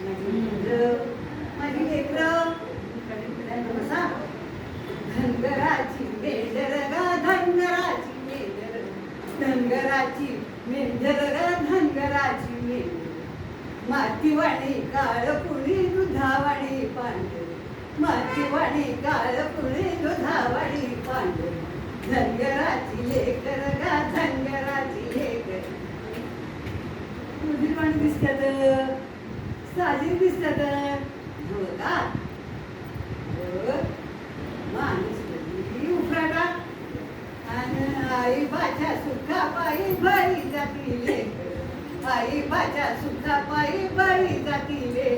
माझी लेकरं बसा. धनगराची मेंढर गा धनगराची मेंढर, धनगराची मेंढर गा धनगराची मेंढर. मातीवाणी काळ पुळी दुधावाणी पांढर, मातीवाणी काळ पुळी दुधावाणी पांढर. धनगराची लेकर गा धनगराची लेकर. मुलीवाणी दिसतात, साजिद दिसतात हो का. माणूस उफराटा आणि आई बाच्या सुखा पायी बळी जाती लेकर, आई बाच्या सुखा पायी बळी जाती लेकर.